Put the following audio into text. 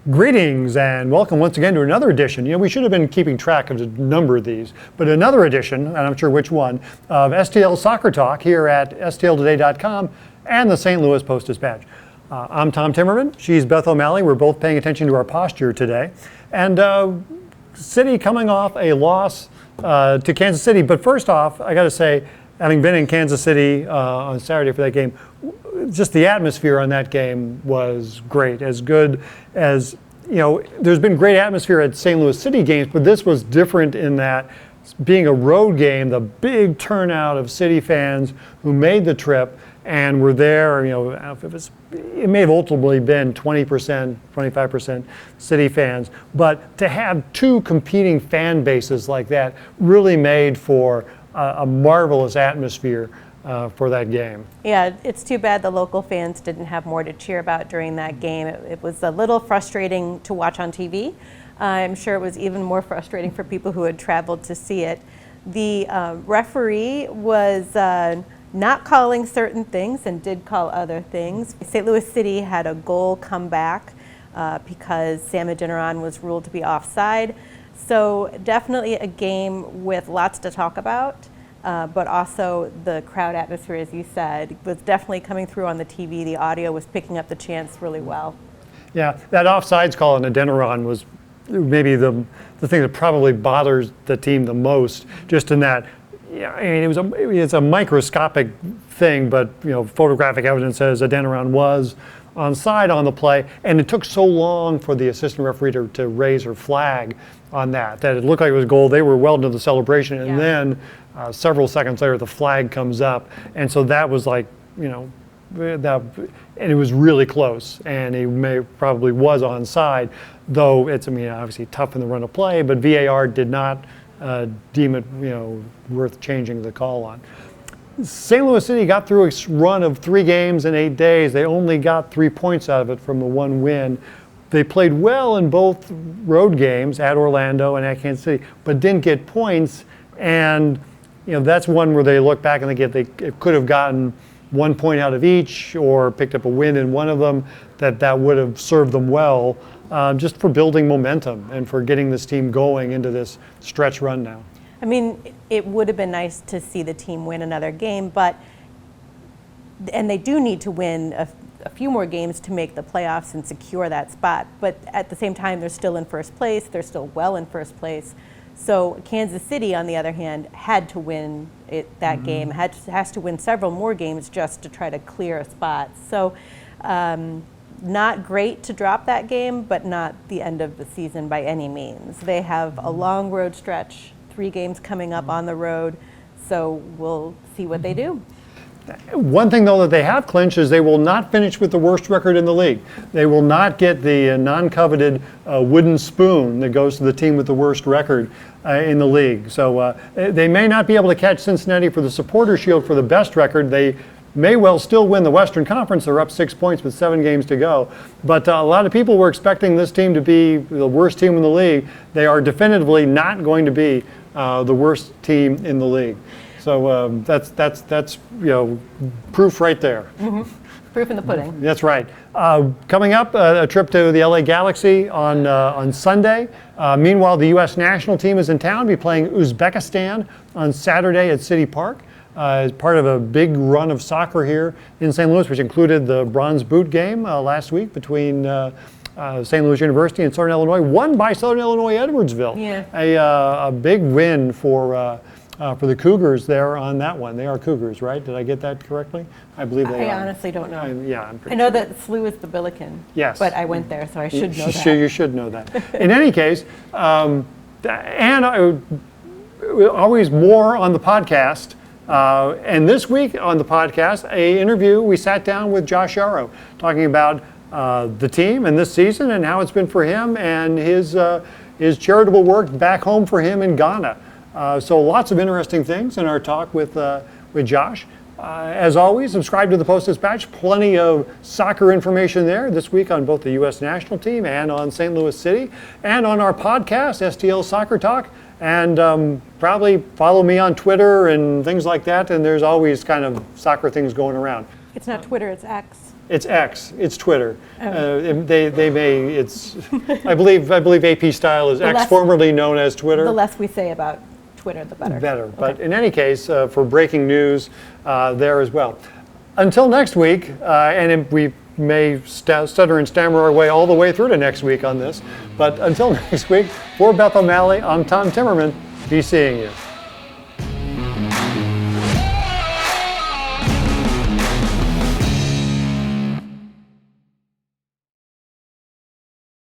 Greetings and welcome once again to another edition. We should have been keeping track of the number of these, but another edition, and I'm sure which one, of STL Soccer Talk here at stltoday.com and the St. Louis Post-Dispatch. I'm Tom Timmermann. She's Beth O'Malley. We're both paying attention to our posture today. And City coming off a loss to Kansas City. But first off, I got to say, having been in Kansas City on Saturday for that game, just the atmosphere on that game was great. As good as, there's been great atmosphere at St. Louis City games, but this was different in that being a road game, the big turnout of City fans who made the trip and were there, it may have ultimately been 20%, 25% City fans, but to have two competing fan bases like that really made for a marvelous atmosphere for that game. Yeah, it's too bad the local fans didn't have more to cheer about during that game. It was a little frustrating to watch on TV. I'm sure it was even more frustrating for people who had traveled to see it. The referee was not calling certain things and did call other things. St. Louis City had a goal come back because Sam Adeniran was ruled to be offside. So definitely a game with lots to talk about, but also the crowd atmosphere, as you said, was definitely coming through on the TV. The audio was picking up the chants really well. Yeah, that offsides call on Adeniran was maybe the thing that probably bothers the team the most, just in that, it's a microscopic thing, but photographic evidence says Adeniran was onside on the play, and it took so long for the assistant referee to raise her flag on that it looked like it was a goal. They were well into the celebration, and then several seconds later the flag comes up, and so that was like, and it was really close, and he probably was onside, though it's obviously tough in the run of play, but VAR did not deem it worth changing the call on. St. Louis City got through a run of 3 games in 8 days. They only got 3 points out of it from the one win. They played well in both road games at Orlando and at Kansas City, but didn't get points. And that's one where they look back and they could have gotten 1 point out of each or picked up a win in one of them. That would have served them well, just for building momentum and for getting this team going into this stretch run now. It would have been nice to see the team win another game, and they do need to win a few more games to make the playoffs and secure that spot. But at the same time, they're still in first place. They're still well in first place. So Kansas City, on the other hand, had to win that game, has to win several more games just to try to clear a spot. So not great to drop that game, but not the end of the season by any means. They have a long road stretch, 3 games coming up on the road, so we'll see what they do. One thing, though, that they have clinched is they will not finish with the worst record in the league. They will not get the non-coveted wooden spoon that goes to the team with the worst record in the league. So they may not be able to catch Cincinnati for the Supporter Shield for the best record. They may well still win the Western Conference. They're up 6 points with 7 games to go. But a lot of people were expecting this team to be the worst team in the league. They are definitively not going to be the worst team in the league. So that's proof right there. Mm-hmm. Proof in the pudding. That's right. Coming up, a trip to the LA Galaxy on Sunday. Meanwhile, the U.S. national team is in town. Be playing Uzbekistan on Saturday at City Park as part of a big run of soccer here in St. Louis, which included the Bronze Boot game last week between St. Louis University and Southern Illinois, won by Southern Illinois Edwardsville. Yeah. A big win for the Cougars there on that one. They are Cougars, right? Did I get that correctly? I believe they are. I honestly don't know. I'm pretty I know sure. that SLU is the Billiken. Yes. But I went there, so I should know that. You should know that. In any case, and always more on the podcast. And this week on the podcast, an interview, we sat down with Josh Yarrow talking about the team and this season and how it's been for him and his charitable work back home for him in Ghana. So lots of interesting things in our talk with Josh. As always, subscribe to the Post-Dispatch. Plenty of soccer information there this week on both the U.S. national team and on St. Louis City, and on our podcast, STL Soccer Talk. And probably follow me on Twitter and things like that. And there's always kind of soccer things going around. It's not Twitter, it's X. It's X. It's Twitter. They may. It's. I believe AP Style is X, formerly known as Twitter. The less we say about Twitter, the better. Better. Okay. But in any case, for breaking news, there as well. Until next week, and we may stutter and stammer our way all the way through to next week on this. But until next week, for Beth O'Malley, I'm Tom Timmerman. Be seeing you.